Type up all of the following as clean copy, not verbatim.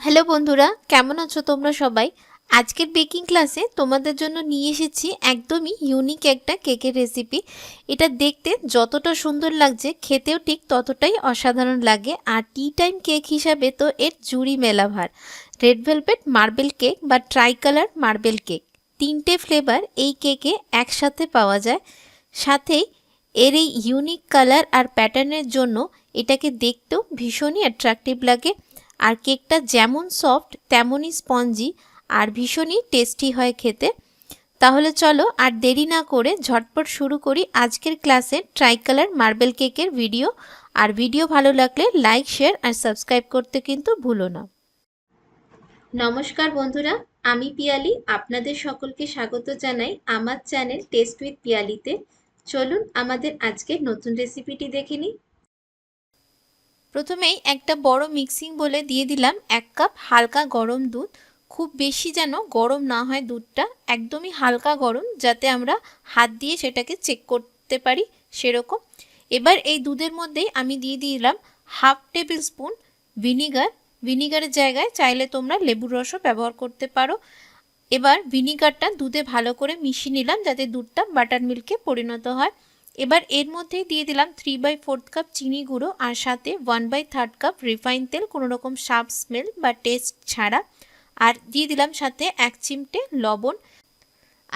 Hello বন্ধুরা, কেমন আছো তোমরা সবাই? আজকের বেকিং ক্লাসে তোমাদের জন্য নিয়ে এসেছি একদমই ইউনিক একটা কেকের রেসিপি। এটা দেখতে যতটা সুন্দর লাগছে খেতেও ঠিক ততটাই অসাধারণ লাগে। আর টি টাইম কেক হিসাবে তো এর জুড়ি মেলা ভার। রেড ভেলভেট মার্বেল কেক বা ট্রাই কালার মার্বেল কেক, তিনটে ফ্লেভার এই কেকে একসাথে পাওয়া যায়। সাথেই এর এই ইউনিক কালার আর প্যাটার্নের জন্য এটাকে দেখতেও ভীষণই অ্যাট্রাকটিভ লাগে। আর কেকটা যেমন সফট তেমনই স্পঞ্জি আর ভীষণই টেস্টি হয় খেতে। তাহলে চলো আর দেরি না করে ঝটপট শুরু করি আজকের ক্লাসের ট্রাই কালার মার্বেল কেকের ভিডিও। আর ভিডিও ভালো লাগলে লাইক, শেয়ার আর সাবস্ক্রাইব করতে কিন্তু ভুলো না। নমস্কার বন্ধুরা, আমি পিয়ালি, আপনাদের সকলকে স্বাগত জানাই আমার চ্যানেল টেস্ট উইথ পিয়ালিতে। চলুন আমাদের আজকের নতুন রেসিপিটি দেখে নিই। প্রথমেই একটা বড় মিক্সিং বলে দিয়ে দিলাম 1 কাপ হালকা গরম দুধ। খুব বেশি যেন গরম না হয় দুধটা, একদমই হালকা গরম, যাতে আমরা হাত দিয়ে সেটাকে চেক করতে পারি সেরকম। এবার এই দুধের মধ্যেই আমি দিয়ে দিলাম 1/2 টেবিল স্পুন ভিনিগার। ভিনিগারের জায়গায় চাইলে তোমরা লেবুর রসও ব্যবহার করতে পারো। এবার ভিনিগারটা দুধে ভালো করে মিশিয়ে নিলাম যাতে দুধটা বাটার মিল্কে পরিণত হয়। এবার এর মধ্যেই দিয়ে দিলাম 3/4 কাপ চিনি গুঁড়ো আর সাথে 1/3 কাপ রিফাইন তেল, কোনো রকম সাব স্মেল বা টেস্ট ছাড়া। আর দিয়ে দিলাম সাথে 1 চিমটে লবণ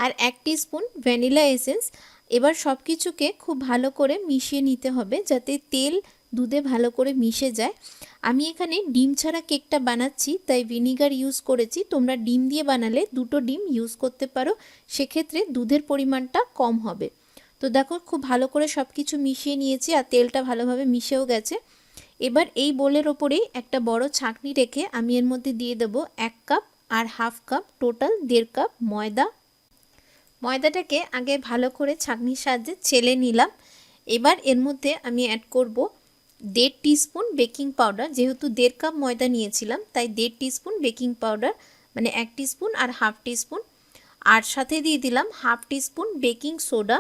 আর 1 টিস্পুন ভ্যানিলা এসেন্স। এবার সব কিছুকে খুব ভালো করে মিশিয়ে নিতে হবে যাতে তেল দুধে ভালো করে মিশে যায়। আমি এখানে ডিম ছাড়া কেকটা বানাচ্ছি, তাই ভিনিগার ইউজ করেছি। তোমরা ডিম দিয়ে বানালে 2টো ডিম ইউজ করতে পারো, সেক্ষেত্রে দুধের পরিমাণটা কম হবে। তো দেখো খুব ভালো করে সব কিছু মিশিয়ে নিয়েছি আর তেলটা ভালোভাবে মিশেও গেছে। এবার এই বোলের ওপরেই একটা বড় ছাঁকনি রেখে আমি এর মধ্যে দিয়ে দেবো 1 কাপ আর 1/2 কাপ, টোটাল 1.5 কাপ ময়দা। ময়দাটাকে আগে ভালো করে ছাঁকনির সাহায্যে চেলে নিলাম। এবার এর মধ্যে আমি অ্যাড করব 1.5 টিস্পুন বেকিং পাউডার। যেহেতু 1.5 কাপ ময়দা নিয়েছিলাম তাই 1.5 টিস্পুন বেকিং পাউডার, মানে 1 টিস্পুন আর 1/2 টিস্পুন। আর সাথে দিয়ে দিলাম 1/2 টিস্পুন বেকিং সোডা।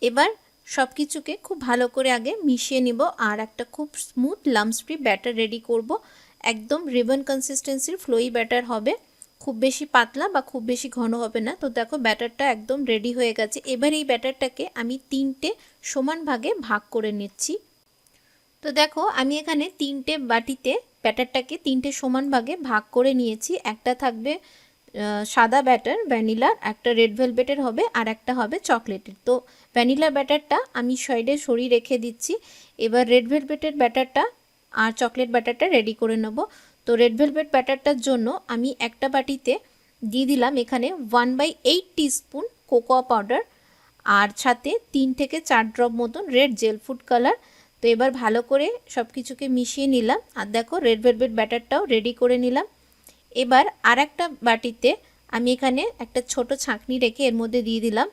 এবার সব কিছুকে খুব ভালো করে আগে মিশিয়ে নিব আর একটা খুব smooth lumps free batter ready করব। একদম রিবন কনসিস্টেন্সির ফ্লোই ব্যাটার হবে, খুব বেশি পাতলা বা খুব বেশি ঘন হবে না। তো দেখো ব্যাটারটা একদম রেডি হয়ে গেছে। এবার এই ব্যাটারটাকে আমি 3টে সমান ভাগে ভাগ করে নিচ্ছি। তো দেখো আমি এখানে 3টে বাটিতে ব্যাটারটাকে 3টে সমান ভাগে ভাগ করে নিয়েছি। একটা থাকবে সাদা ব্যাটার ভ্যানিলার, একটা রেড ভেলভেটের হবে আর একটা হবে চকলেটের। তো ভ্যানিলা ব্যাটারটা আমি সাইডে সরিয়ে রেখে দিচ্ছি। এবার রেড ভেলভেটের ব্যাটারটা আর চকলেট ব্যাটারটা রেডি করে নেব। তো রেড ভেলভেট ব্যাটারটার জন্য আমি একটা বাটিতে দিয়ে দিলাম এখানে 1/8 টিস্পুন কোকোয়া পাউডার আর সাথে 3 থেকে 4 ড্রপ মতন রেড জেল ফুড কালার। তো এবার ভালো করে সব কিছুকে মিশিয়ে নিলাম আর দেখো রেড ভেলভেট ব্যাটারটাও রেডি করে নিলাম। এবার আর একটা বাটিতে আমি এখানে একটা ছোট ছাঁকনি রেখে এর মধ্যে দিয়ে দিলাম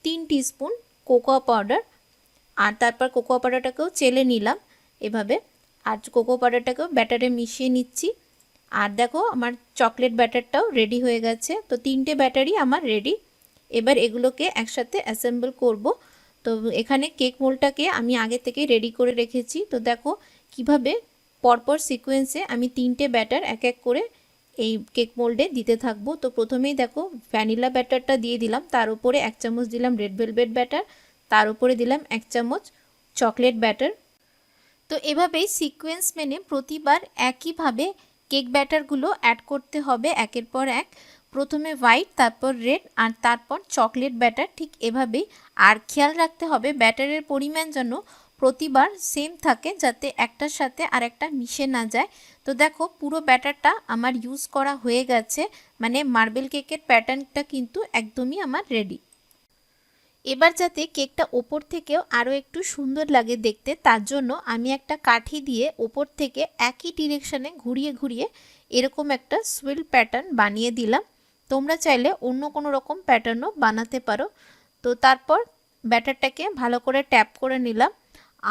3 টিস্পুন কোকোয়া পাউডার আর তারপর কোকোয়া পাউডারটাকেও চেলে নিলাম এভাবে। আর কোকোয়া পাউডারটাকেও ব্যাটারে মিশিয়ে নিচ্ছি। আর দেখো আমার চকলেট ব্যাটারটাও রেডি হয়ে গেছে। তো 3টে ব্যাটারই আমার রেডি। এবার এগুলোকে একসাথে অ্যাসেম্বল করব। তো এখানে কেক মোল্ডটাকে আমি আগে থেকে রেডি করে রেখেছি। তো দেখো কিভাবে পরপর সিকোয়েন্সে আমি 3টে ব্যাটার এক এক করে এই কেক মোল্ডে দিতে থাকবো। তো প্রথমেই দেখো ভ্যানিলা ব্যাটারটা দিয়ে দিলাম, তার উপরে 1 চামচ দিলাম রেড ভেলভেট ব্যাটার, তার উপরে দিলাম 1 চামচ চকলেট ব্যাটার। তো এভাবেই সিকোয়েন্স মেনে প্রতিবার একইভাবে কেক ব্যাটারগুলো অ্যাড করতে হবে একের পর এক। প্রথমে হোয়াইট, তারপর রেড আর তারপর চকলেট ব্যাটার, ঠিক এভাবেই। আর খেয়াল রাখতে হবে ব্যাটারের পরিমাণ যেন প্রতিবার সেম থাকে, যাতে একটার সাথে আর একটা মিশে না যায়। তো দেখো পুরো ব্যাটারটা আমার ইউজ করা হয়ে গেছে, মানে মার্বেল কেকের প্যাটার্নটা কিন্তু একদমই আমার রেডি। এবার যাতে কেকটা ওপর থেকেও আরও একটু সুন্দর লাগে দেখতে, তার জন্য আমি একটা কাঠি দিয়ে ওপর থেকে একই ডিরেকশানে ঘুরিয়ে ঘুরিয়ে এরকম একটা সুইল প্যাটার্ন বানিয়ে দিলাম। তোমরা চাইলে অন্য কোনো রকম প্যাটার্নও বানাতে পারো। তো তারপর ব্যাটারটাকে ভালো করে ট্যাপ করে নিলাম।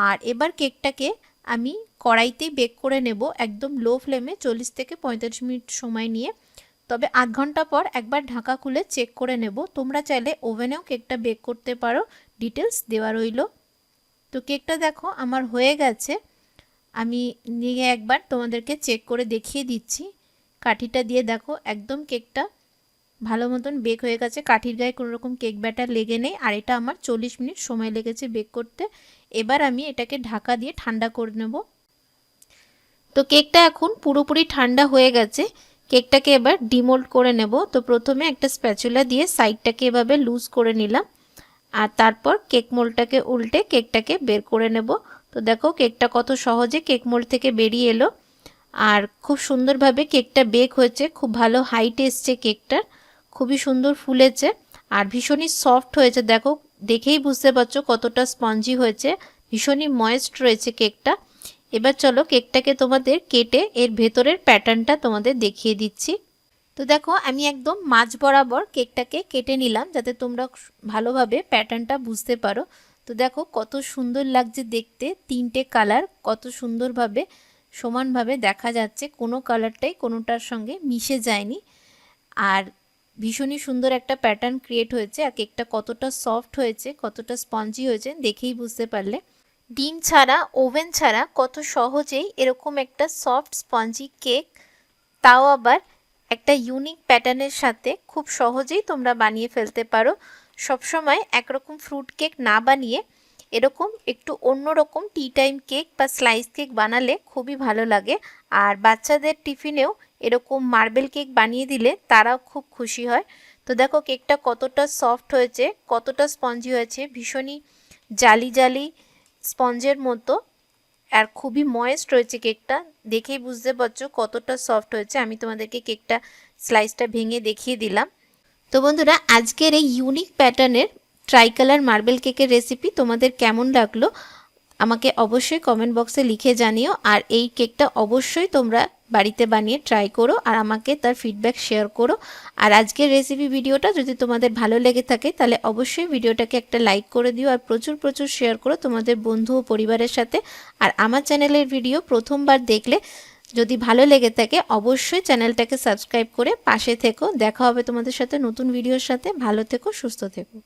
আর এবার কেকটাকে আমি কড়াইতেই বেক করে নেব একদম লো ফ্লেমে 40 থেকে 45 মিনিট সময় নিয়ে। তবে আধ ঘন্টা পর একবার ঢাকা খুলে চেক করে নেব। তোমরা চাইলে ওভেনেও কেকটা বেক করতে পারো, ডিটেলস দেওয়া রইল। তো কেকটা দেখো আমার হয়ে গেছে। আমি নিয়ে একবার তোমাদেরকে চেক করে দেখিয়ে দিচ্ছি। কাঠিটা দিয়ে দেখো একদম কেকটা ভালো মতন বেক হয়ে গেছে, কাঠির গায়ে কোনো রকম কেক ব্যাটার লেগে নেই। আর এটা আমার 40 মিনিট সময় লেগেছে বেক করতে। এবার আমি এটাকে ঢাকা দিয়ে ঠান্ডা করে নেব। তো কেকটা এখন পুরোপুরি ঠান্ডা হয়ে গেছে। কেকটাকে এবার ডিমোল্ড করে নেব। তো প্রথমে একটা স্প্যাচুলা দিয়ে সাইডটাকে এভাবে লুজ করে নিলাম, আর তারপর কেক মোল্ডটাকে উল্টে কেকটাকে বের করে নেব। তো দেখো কেকটা কত সহজে কেক মোল্ড থেকে বেরিয়ে এলো, আর খুব সুন্দরভাবে কেকটা বেক হয়েছে। খুব ভালো হাইট এসছে কেকটার, খুবই সুন্দর ফুলেছে আর ভীষণই সফট হয়েছে। দেখো দেখেই বুঝতে পারছো কতটা স্পঞ্জি হয়েছে, ভীষণই ময়েস্ট রয়েছে কেকটা। এবার চলো কেকটাকে তোমাদের কেটে এর ভেতরের প্যাটার্নটা তোমাদের দেখিয়ে দিচ্ছি। তো দেখো আমি একদম মাঝ বরাবর কেকটাকে কেটে নিলাম যাতে তোমরা ভালোভাবে প্যাটার্নটা বুঝতে পারো। তো দেখো কত সুন্দর লাগছে দেখতে, তিনটে কালার কত সুন্দরভাবে সমানভাবে দেখা যাচ্ছে, কোনো কালারটাই কোনোটার সঙ্গে মিশে যায়নি। আর ভীষণই সুন্দর একটা প্যাটার্ন ক্রিয়েট হয়েছে, আর কেকটা কতটা সফট হয়েছে, কতটা স্পঞ্জি হয়েছে দেখেই বুঝতে পারলে। ডিম ছাড়া, ওভেন ছাড়া কত সহজেই এরকম একটা সফট স্পঞ্জি কেক, তাও আবার একটা ইউনিক প্যাটার্নের সাথে খুব সহজেই তোমরা বানিয়ে ফেলতে পারো। সবসময় একরকম ফ্রুট কেক না বানিয়ে এরকম একটু অন্যরকম টি টাইম কেক বা স্লাইস কেক বানালে খুবই ভালো লাগে। আর বাচ্চাদের টিফিনেও এরকম মার্বেল কেক বানিয়ে দিলে তারাও খুব খুশি হয়। তো দেখো কেকটা কতটা সফট হয়েছে, কতটা স্পঞ্জি হয়েছে, ভীষণই জালি জালি স্পঞ্জের মতো, আর খুবই ময়েস্ট রয়েছে কেকটা। দেখেই বুঝতে পারছো কতটা সফট হয়েছে। আমি তোমাদেরকে কেকটা স্লাইসটা ভেঙে দেখিয়ে দিলাম। তো বন্ধুরা আজকের এই ইউনিক প্যাটার্নের ট্রাইকালার মার্বেল কেকের রেসিপি তোমাদের কেমন লাগলো আমাকে অবশ্যই কমেন্ট বক্সে লিখে জানিও। আর এই কেকটা অবশ্যই তোমরা বাড়িতে বানিয়ে ট্রাই করো আর আমাকে তার ফিডব্যাক শেয়ার করো। আর আজকের রেসিপি ভিডিওটা যদি তোমাদের ভালো লেগে থাকে তাহলে অবশ্যই ভিডিওটাকে একটা লাইক করে দিও, আর প্রচুর প্রচুর শেয়ার করো তোমাদের বন্ধু ও পরিবারের সাথে। আর আমার চ্যানেলের ভিডিও প্রথমবার দেখলে যদি ভালো লেগে থাকে অবশ্যই চ্যানেলটাকে সাবস্ক্রাইব করে পাশে থেকো। দেখা হবে তোমাদের সাথে নতুন ভিডিওর সাথে। ভালো থেকো, সুস্থ থেকো।